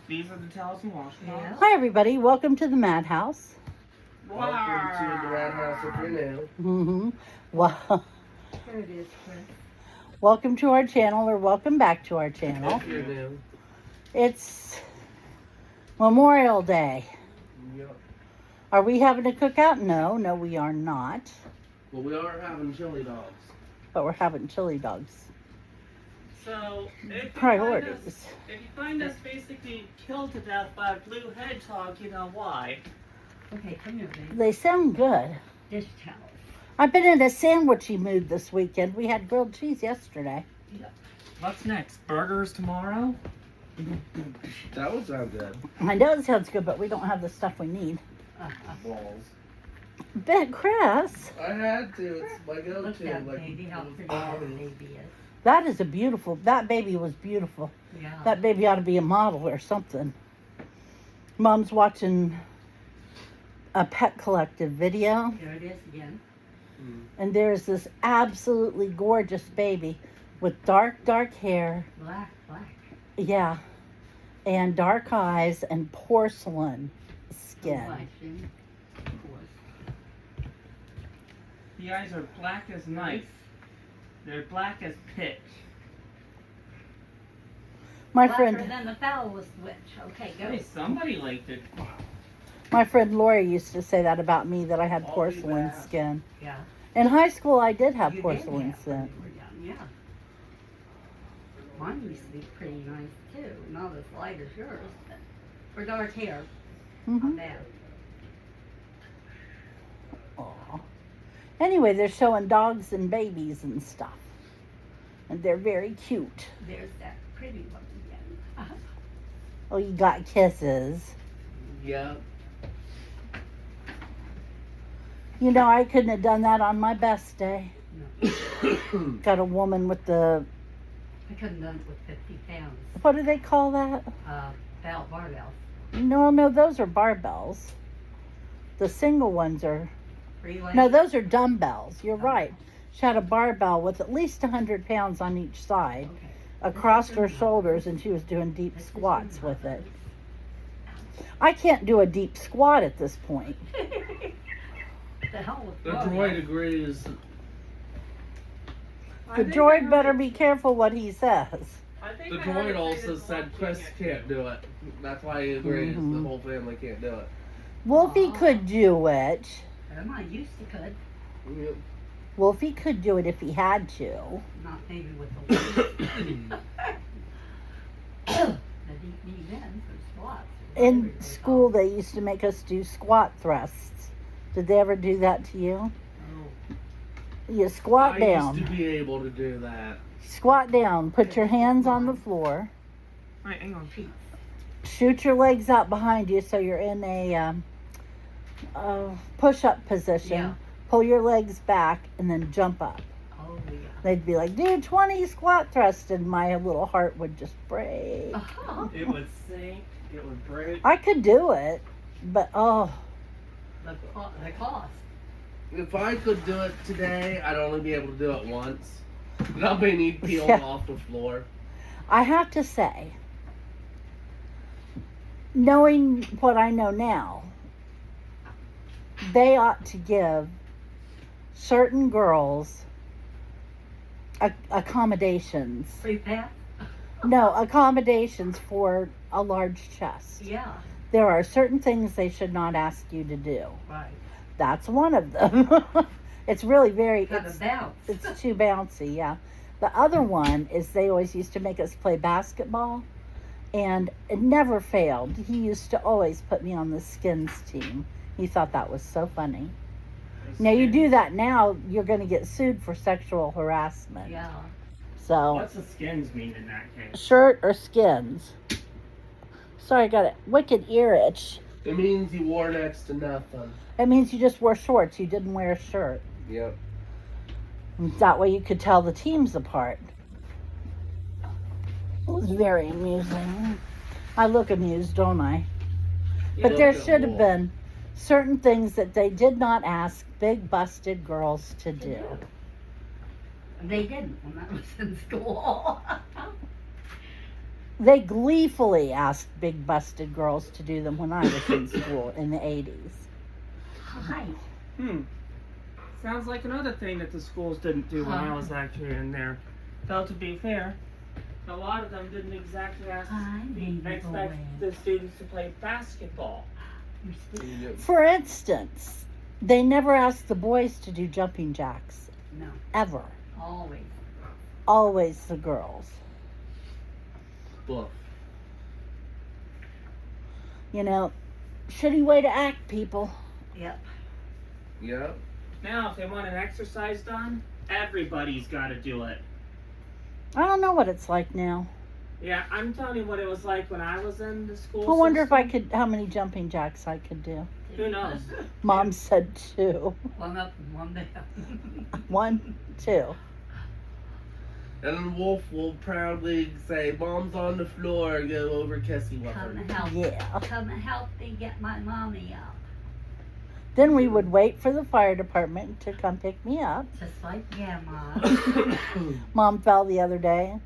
These are the towels and washcloths. Yeah. Hi, everybody. Welcome to the Madhouse. Welcome to the Madhouse if you're new. Mm-hmm. Well, There it is, Chris. welcome to our channel, or welcome back to our channel. If you're new. It's Memorial Day. Yep. Are we having a cookout? No, we are not. Well, we are having chili dogs. But we're having chili dogs. So, if Priorities. you find us basically killed to death by a blue hedgehog, you know why. Okay, come here, baby. They sound good. Dish towels. I've been in a sandwichy mood this weekend. We had grilled cheese yesterday. What's next? Burgers tomorrow? That would sound good. I know it sounds good, but we don't have the stuff we need. Balls. Bet Chris, I had to. It's my Look go-to. at that Like, baby, how pretty that baby is. that is that baby was beautiful. Yeah. That baby ought to be a model or something. Mom's watching a Pet Collective video, There it is again. and there's this absolutely gorgeous baby with dark hair, Black. yeah, and dark eyes and porcelain skin. Flashing, of course. The eyes are black as night. They're black as pitch. My Blacker friend, than the foulest witch. Okay, go. Hey, somebody liked it. my friend Lori used to say that about me, that I had I'll be porcelain back. skin. Yeah. In high school, I did have You did porcelain have when skin. you were young, yeah. Mine used to be pretty nice too. Not as light as yours, but for dark hair, hmm not bad. Aw. Anyway, they're showing dogs and babies and stuff. And they're very cute. There's that pretty one again. Uh-huh. Oh, you got kisses. yeah. You know, I couldn't have done that on my best day. No, Got a woman with the, I couldn't done it with 50 pounds. what do they call that? Barbell. No, those are barbells. The single ones are, Relay. no, those are dumbbells. You're right. She had a barbell with at least 100 pounds on each side Okay. across her shoulders, and she was doing deep squats with it. I can't do a deep squat at this point. The hell with The barbell. droid agrees. I The think droid I better heard- be careful what he says. I think The I heard droid it also say that said one Chris thing can't do it. That's why he agrees. Mhm. The whole family can't do it. Wolfie Aw. could do it. I used to could. Yep. Wolfie could do it if he had to. Not maybe with the weight. The deep knee then for squats. In school, they used to make us do squat thrusts. Did they ever do that to you? Oh, You squat I down. used to be able to do that. Squat down. Put your hands on the floor. Alright, hang on. feet. Shoot your legs out behind you so you're in a push-up position. Yeah. Pull your legs back and then jump up. Oh, yeah. They'd be like, do 20 squat thrusts, and my little heart would just break. It would sink. It would break. I could do it, but oh, The cost. If I could do it today, I'd only be able to do it once. And I'll be need peeled Yeah. off the floor. I have to say, knowing what I know now, they ought to give certain girls accommodations. Free pass? No, accommodations for a large chest. Yeah. There are certain things they should not ask you to do. Right. That's one of them. It's really very, Got to bounce. it's too bouncy, yeah. The other one is they always used to make us play basketball, and it never failed. He used to always put me on the skins team. He thought that was so funny. Now you do that now, you're going to get sued for sexual harassment. Yeah. So, What's the skins mean in that case? shirt or skins. Sorry, I got a wicked ear itch. It means you wore next to nothing. That means you just wore shorts. You didn't wear a shirt. Yep. That way you could tell the teams apart. It was very amusing. I look amused, don't I? But Yeah. there Look at should have Wolf. been certain things that they did not ask big busted girls to do. They didn't when I was in school. They gleefully asked big busted girls to do them when I was in school in the 80s. Hi. Sounds like another thing that the schools didn't do when I was actually in there. Though to be fair, a lot of them didn't exactly expect the students to play basketball. For instance, they never asked the boys to do jumping jacks. No, Ever. always. Always the girls. Bluff. You know, shitty way to act, people. Yep. Yep. Now, if they want an exercise done, everybody's got to do it. I don't know what it's like now. Yeah, I'm telling you what it was like when I was in the school I wonder if I system. could, how many jumping jacks I could do. Who knows? Mom said 2. One up and one down. 1, 2. And then Wolf will proudly say, "Mom's on the floor. Go over Kessie Come Wuffer." and help. Yeah. Come and help me get my mommy up. Then we would wait for the fire department to come pick me up. Just like Grandma. Mom fell the other day,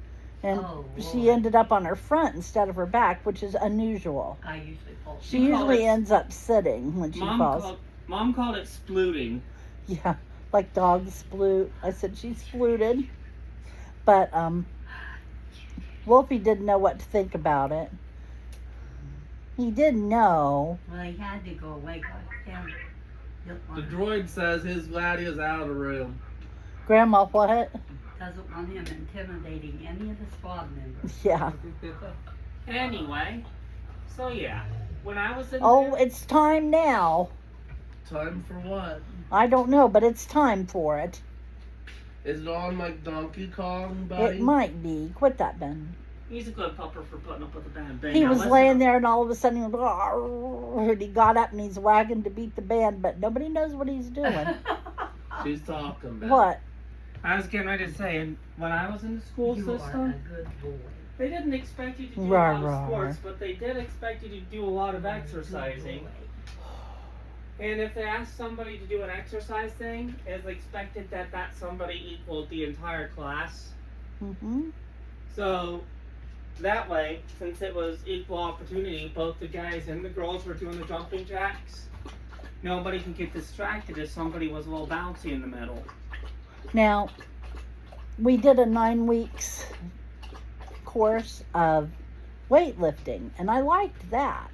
and Oh, she Lord. ended up on her front instead of her back, which is unusual. I usually fall. She You call usually it- ends up sitting when she falls. Mom called it splooting. Yeah, like dogs sploot. I said she splooted. But Wolfie didn't know what to think about it. He didn't know. Well, he had to go away. The droid says his glad he is out of the room. Grandma, what? Doesn't want him intimidating any of the squad members. Yeah. Anyway, so yeah, when I was in Oh, there, it's time now. Time for what? I don't know, but it's time for it. Is it on like Donkey Kong, buddy? It might be. Quit that, Ben. he's a good pupper for putting up with a bad band. He Now, was listen laying up. there, and all of a sudden, he was, "Arr," and he got up and he's wagging to beat the band, but nobody knows what he's doing. She's talking about. What? I was getting ready to say, and when I was in the school You are system, a good boy. they didn't expect you to do Rah, a lot rah. of sports, but they did expect you to do a lot of exercising. And if they asked somebody to do an exercise thing, it's expected that that somebody equaled the entire class. Mm-hmm. So that way, since it was equal opportunity, both the guys and the girls were doing the jumping jacks. Nobody can get distracted if somebody was a little bouncy in the middle. Now, we did a 9 weeks course of weightlifting, and I liked that.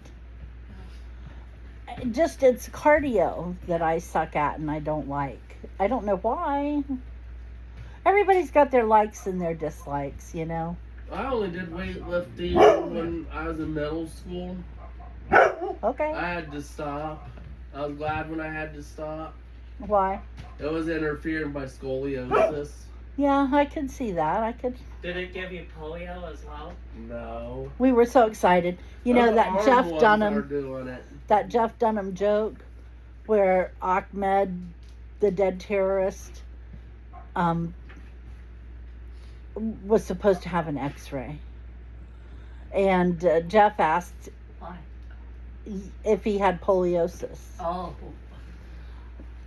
Just it's cardio that I suck at and I don't like. I don't know why. Everybody's got their likes and their dislikes, you know. I only did weightlifting when I was in middle school. Okay. I had to stop. I was glad when I had to stop. Why? It was interfering by scoliosis. Yeah, I could see that. I could. Did it give you polio as well? No. We were so excited. You know Other that armed Jeff ones are Dunham, doing it. that Jeff Dunham joke, where Ahmed, the dead terrorist, was supposed to have an X-ray, and Jeff asked Why? if he had poliosis, Oh.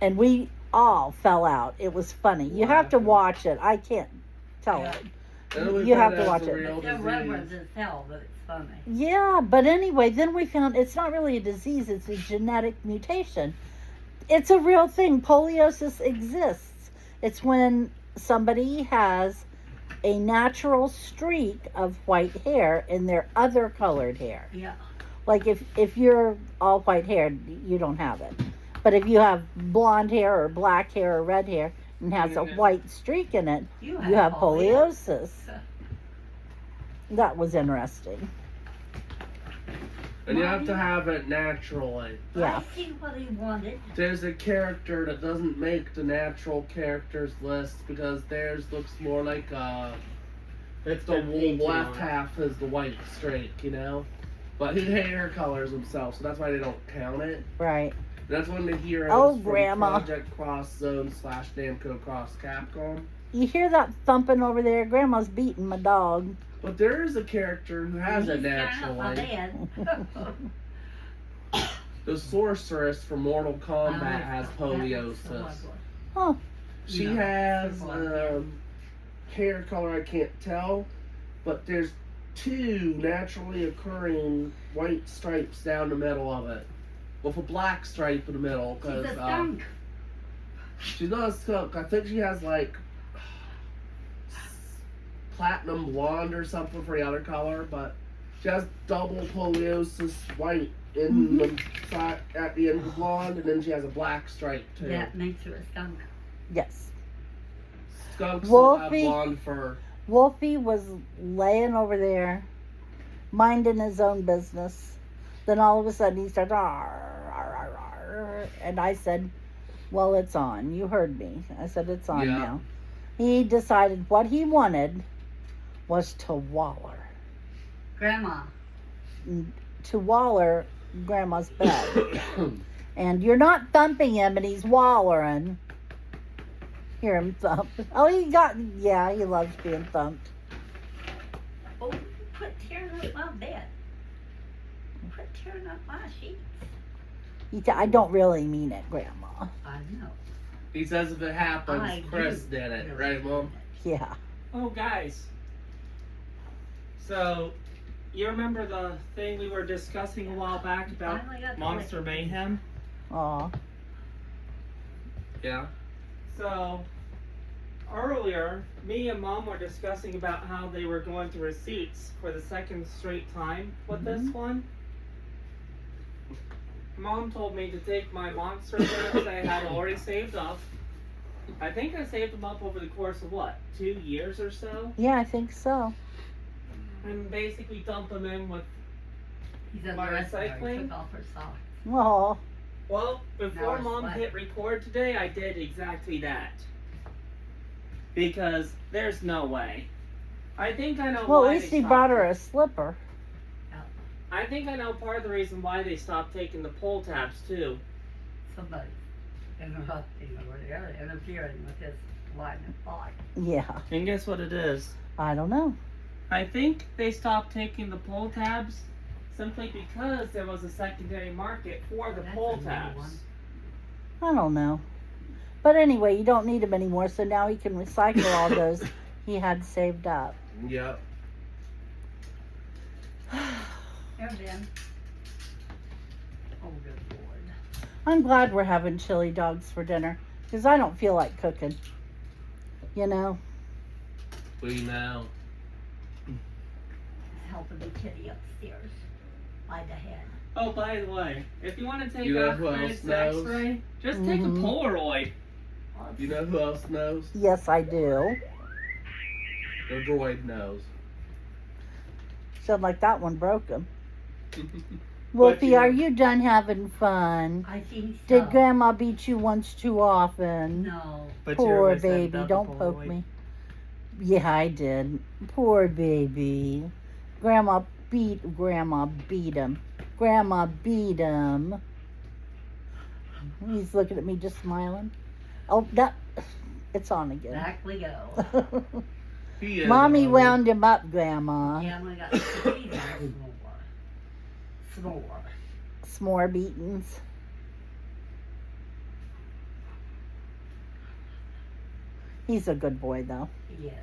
and we all fell out. It was funny. You have to watch it. I can't tell Yeah. it. And we You have found to out watch it's a it. real It's still reverend disease. as hell, but it's funny. Yeah, but anyway, then we found it's not really a disease, it's a genetic mutation. It's a real thing. Poliosis exists. It's when somebody has a natural streak of white hair in their other colored hair. Yeah. Like if you're all white haired, you don't have it. But if you have blonde hair or black hair or red hair and has a white streak in it, You you have polio. poliosis. That was interesting. And you have to have it naturally. Yeah. I see what he wanted. There's a character that doesn't make the natural characters list because theirs looks more like it's the left half is the white streak, you know? But he hair colors himself, so that's why they don't count it. Right. That's one of the heroes Oh, from Grandma. Project Cross Zone / Namco Cross Capcom. You hear that thumping over there? Grandma's beating my dog. But there is a character who has He's it staring at my naturally. bed. The sorceress from Mortal Kombat has poliosis. Huh. She No, has it's a hair color I can't tell, but there's 2 naturally occurring white stripes down the middle of it, with a black stripe in the middle. She's Cause a skunk. she's not a skunk. I think she has like platinum blonde or something for the other color, but she has double poliosis white in the side at the end of the blonde, and then she has a black stripe too. That makes her a skunk. Yes. Skunks don't have Wolfie. blonde fur. Wolfie was laying over there, minding his own business. Then all of a sudden he started, "Arr, arr, arr, arr," and I said, well, it's on. You heard me. I said, it's on Yeah. now. He decided what he wanted was to waller. Grandma. To waller Grandma's bed. And you're not thumping him and he's wallering. Hear him thump. Oh, he loves being thumped. Oh, quit tearing up my bed. Quit tearing up my sheets. I don't really mean it, Grandma. I know. He says if it happens, I Chris do did it, really right, Mom? Yeah. Oh, guys. So, you remember the thing we were discussing a while back about Finally got the Monster lick. Mayhem? Aw. Yeah. So, earlier, me and Mom were discussing about how they were going to receipts for the second straight time with this one. Mom told me to take my monster that I had already saved up. I think I saved them up over the course of what, 2 years or so? Yeah, I think so. And basically dump them in with. He's on the My rest of her. recycling? Took off her socks. Aw. Well, before it's Mom wet. hit record today, I did exactly that. Because there's no way. I think I know Well, why at least they he stopped brought her it. a slipper. I think I know part of the reason why they stopped taking the pull tabs too. Somebody interrupting over there, interfering with his line of thought. Yeah. And guess what it is? I don't know. I think they stopped taking the pull tabs simply because there was a secondary market for the That's pull a new tabs. one. I don't know. But anyway, you don't need them anymore, so now he can recycle all those he had saved up. Yep. Here, Ben. Oh, good Lord. I'm glad we're having chili dogs for dinner, because I don't feel like cooking. You know? We know. Helping the kitty upstairs by the head. Oh, by the way, if you want to take You know a who else Fred's knows? X-ray, just take a Mhm. Polaroid. You know who else knows? Yes, I do. The droid knows. Sound like that one broke him. But Wolfie, you know- are you done having fun? I think so. Did Grandma beat you once too often? No. But you Poor already said baby, about the don't poke Polaroid. me. Yeah, I did. Poor baby. Grandma beat him. Grandma beat him. He's looking at me just smiling. Oh, it's on again. Back we go. He is Mommy on. wound him up, Grandma. Yeah, we got some more. S'more beatings. He's a good boy, though. Yes.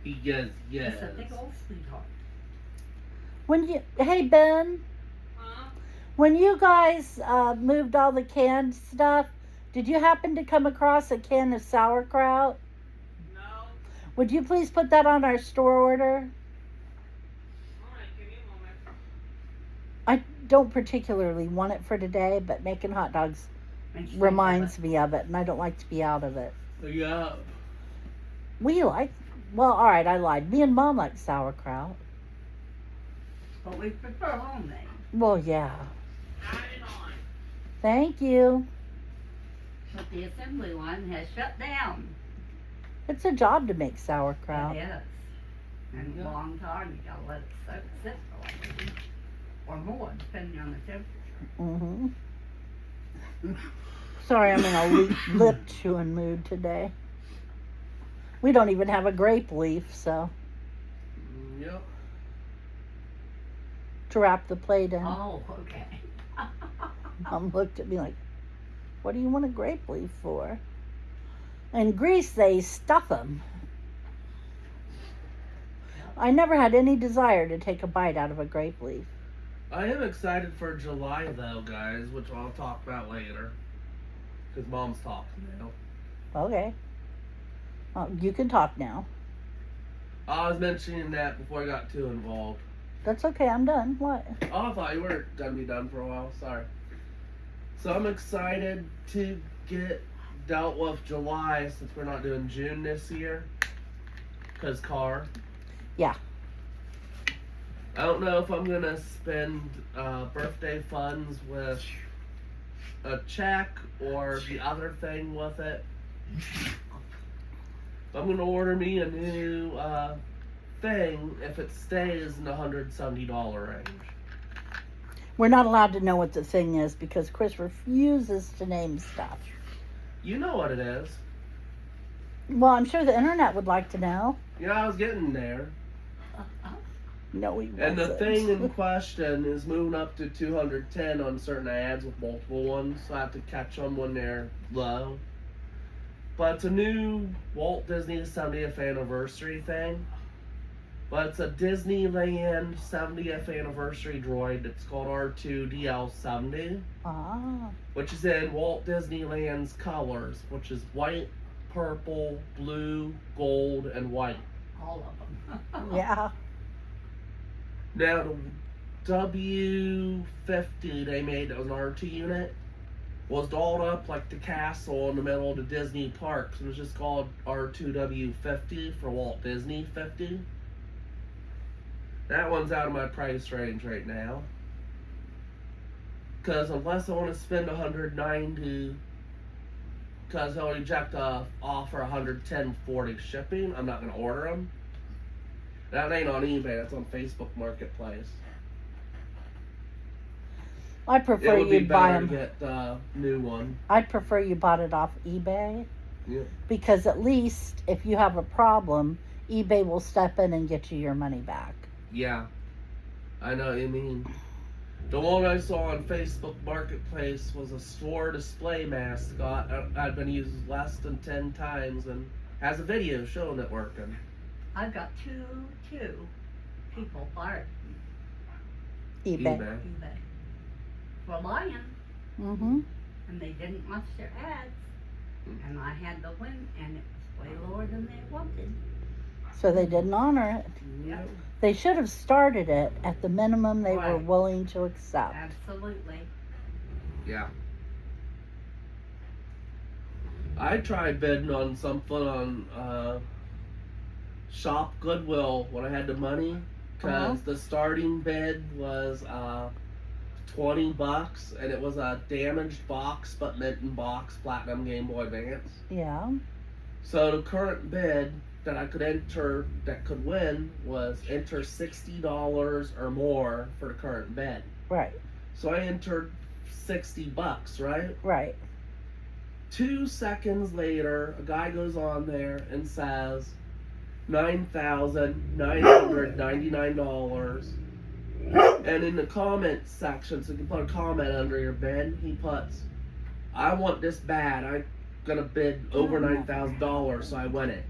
Yes, yes. He's a big old sweetheart. Hey Ben, Huh? when you guys moved all the canned stuff, did you happen to come across a can of sauerkraut? No? Would you please put that on our store order? Alright, give me a moment. I don't particularly want it for today, but making hot dogs Makes you reminds me of it, and I don't like to be out of it. Yeah. Well, all right, I lied. Me and Mom like sauerkraut. But we prefer homemade. Well, yeah. Add it on. Thank you. But the assembly line has shut down. It's a job to make sauerkraut. It is. And Yeah. a long time, you gotta let it sit for like a week or more, depending on the temperature. Sorry, I'm in a lip chewing mood today. We don't even have a grape leaf, so Yep. to wrap the plate in. Oh, okay. Mom looked at me like, what do you want a grape leaf for? In Greece, they stuff them. I never had any desire to take a bite out of a grape leaf. I am excited for July though, guys, which I'll talk about later. Because Mom's talking now. Okay. You can talk now. I was mentioning that before I got too involved. That's okay, I'm done. What? Oh, I thought you were gonna be done for a while. Sorry. So I'm excited to get dealt with July since we're not doing June this year. Cause car. Yeah. I don't know if I'm gonna spend birthday funds with a check or the other thing with it. I'm gonna order me a new thing if it stays in the $170 range. We're not allowed to know what the thing is because Chris refuses to name stuff. You know what it is. Well, I'm sure the internet would like to know. Yeah, I was getting there. No, he wasn't. And the thing in question is moving up to 210 on certain ads with multiple ones, so I have to catch them when they're low. But it's a new Walt Disney 70th anniversary thing. But it's a Disneyland 70th anniversary droid. It's called R2DL70, Ah. which is in Walt Disneyland's colors, which is white, purple, blue, gold, and white. All of them. Yeah. Now, the W50 they made that was an R2 unit was dolled up like the castle in the middle of the Disney parks. It was just called R2W50 for Walt Disney 50. That one's out of my price range right now. Because unless I want to spend $190, because they'll reject a offer $110.40 shipping, I'm not going to order them. That ain't on eBay, that's on Facebook Marketplace. I It prefer would be you buy better to them. get the new one. I'd prefer you bought it off eBay. Yeah. Because at least if you have a problem, eBay will step in and get you your money back. Yeah, I know what you mean. The one I saw on Facebook Marketplace was a store display mascot. I'd been used less than 10 times and has a video showing it working. I've got two people fired eBay. eBay. eBay for lying, Mm-hmm. and they didn't watch their ads, and I had to win, and it was way lower than they wanted. So they didn't honor it. Yeah, They should have started it at the minimum they were Right. willing to accept. absolutely. Yeah. I tried bidding on something on Shop Goodwill when I had the money, because the starting bid was $20, and it was a damaged box, but mint in box, Platinum Game Boy Advance. Yeah. So the current bid that I could enter that could win was enter $60 or more for the current bid. Right. So I entered $60, right? Right. 2 seconds later, a guy goes on there and says $9,999. And in the comment section, so you can put a comment under your bid, he puts, I want this bad. I'm gonna bid over $9,000, so I win it.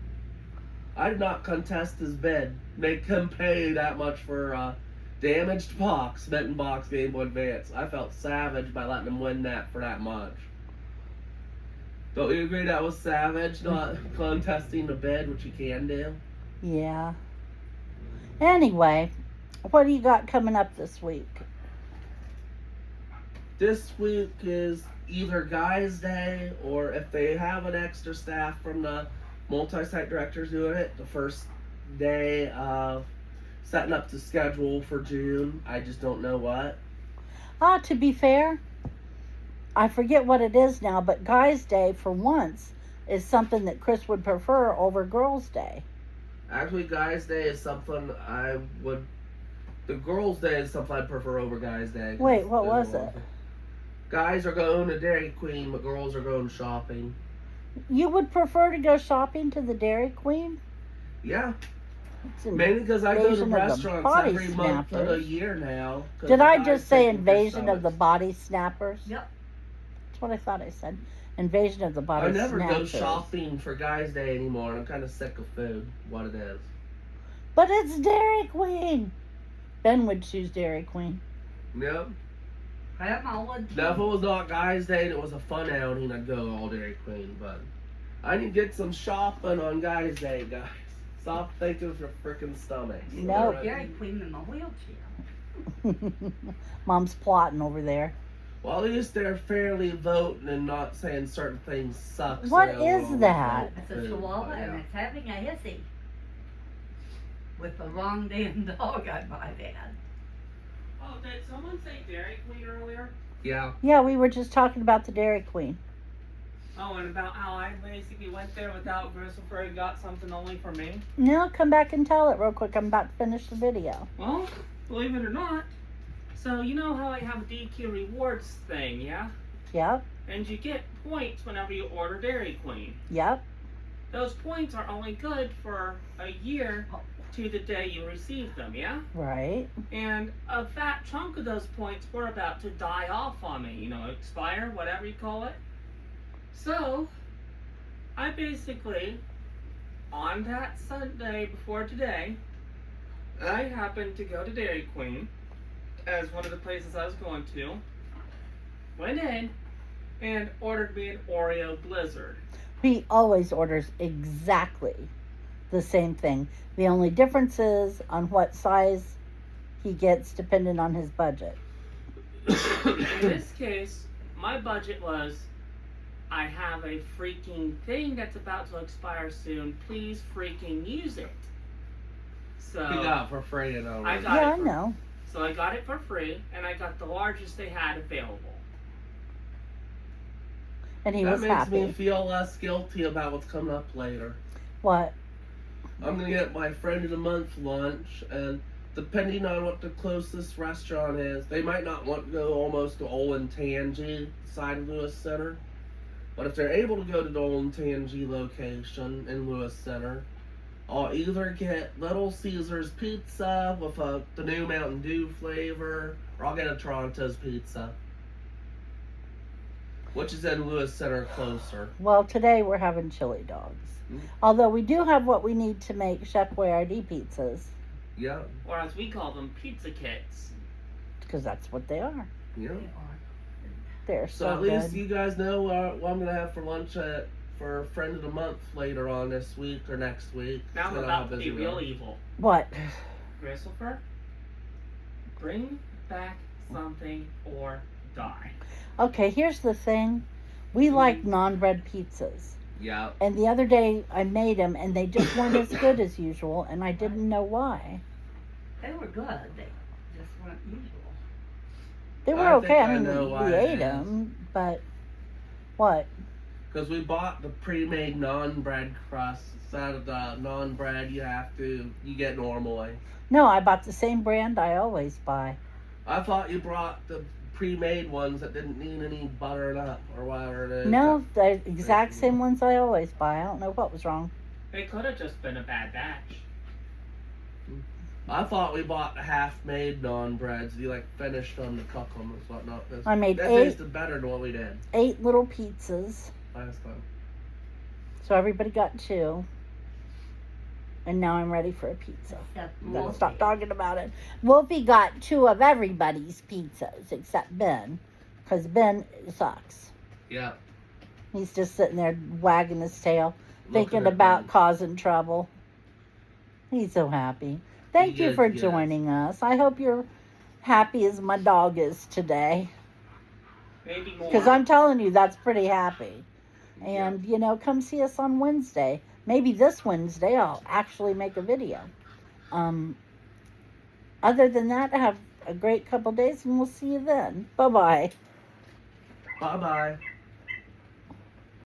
I did not contest his bid. Make him pay that much for a damaged box, mint in box Game Boy Advance. I felt savage by letting him win that for that much. Don't you agree that was savage, not contesting the bid, which you can do? Yeah. Anyway, what do you got coming up this week? This week is either Guys' Day, or if they have an extra staff from the multi-site directors doing it, the first day of setting up the schedule for June. I just don't know what. To be fair, I forget what it is now, but Guys' Day, for once, is something that Chris would prefer over Girls' Day. Actually, Guys' Day is something I would... The Girls' Day is something I'd prefer over Guys' Day. Wait, what was it? Guys are going to Dairy Queen, but girls are going shopping. You would prefer to go shopping to the Dairy Queen? Yeah, It's mainly because I go to Invasion of the restaurants Body every month of the Snappers. year now. 'cause Did the I guys just say take their Invasion of the stomachs. Body Snappers? Yep. That's what I thought I said. Invasion of the Body I never go Snappers. shopping for Guys' Day anymore, and I'm kind of sick of food, what it is. But it's Dairy Queen. Ben would choose Dairy Queen. Yep. Grandma would too. Now, if it was not Guys' Day and it was a fun outing, I'd go all Dairy Queen. But I need to get some shopping on Guys' Day, guys. Stop thinking of your freaking stomachs. No. Alright? Dairy Queen in the wheelchair. Mom's plotting over there. Well, at least they're fairly voting and not saying certain things suck. so What they'll is all that? vote It's a too, chihuahua but and yeah. it's having a hissy. With the wrong damn dog I might add. Oh, did someone say Dairy Queen earlier? Yeah. Yeah, we were just talking about the Dairy Queen. Oh, and about how I basically went there without Christopher and got something only for me? Now come back and tell it real quick. I'm about to finish the video. Well, believe it or not. So, you know how I have a DQ rewards thing, yeah? Yep, And you get points whenever you order Dairy Queen. yep. Those points are only good for a year to the day you receive them, yeah? Right. And a fat chunk of those points were about to die off on me, you know, expire, whatever you call it. So, I basically, on that Sunday before today, I happened to go to Dairy Queen as one of the places I was going to. Went in and ordered me an Oreo Blizzard. He always orders exactly the same thing. The only difference is on what size he gets depending on his budget. In this case, my budget was, I have a freaking thing that's about to expire soon. Please freaking use it. So He got it for free and all. I got Yeah, it I for, know. So I got it for free, and I got the largest they had available. And he That was makes happy. me feel less guilty about what's coming up later. What? I'm gonna get my friend of the month lunch, and depending on what the closest restaurant is, they might not want to go almost to Olentangy side of Lewis Center. But if they're able to go to the Olentangy location in Lewis Center, I'll either get Little Caesars pizza with the new Mountain Dew flavor, or I'll get a Toronto's pizza, which is in Lewis Center closer. Well, today we're having chili dogs. Mm. Although we do have what we need to make Chef Boyardee pizzas, Yeah, Or as we call them, pizza kits. because that's what they are. yeah. They are. They're So so at least good. you guys know what I'm gonna have for lunch for Friend of the Month later on this week or next week. Now I'm depending on how about to be busy we real are. evil. What? Christopher, bring back something or die. Okay, here's the thing. We like non-bread pizzas. Yeah. And the other day I made them and they just weren't as good as usual and I didn't know why. They were good. They just weren't usual. They were I okay. think I I mean, know why we it ate is. them, but what? Because we bought the pre-made non-bread crust. Instead of the non-bread, you get normally. No, I bought the same brand I always buy. I thought you brought the pre-made ones that didn't need any buttering up or whatever it is. No, the exact same ones I always buy. I don't know what was wrong. It could have just been a bad batch. I thought we bought the half-made non-breads. You finished them to cook them and whatnot. I made that 8 tasted better than what we did 8 little pizzas. last time. So everybody got 2. And now I'm ready for a pizza. Except I'm gonna Wolfie. stop talking about it. Wolfie got 2 of everybody's pizzas except Ben. Because Ben sucks. Yeah. He's just sitting there wagging his tail, Looking thinking at about them. causing trouble. He's so happy. Thank He you is, for yes. joining us. I hope you're happy as my dog is today. Maybe more. Because I'm telling you, that's pretty happy. Yeah. And, come see us on Wednesday. Maybe this Wednesday I'll actually make a video. Other than that, have a great couple days and we'll see you then. Bye-bye. Bye-bye.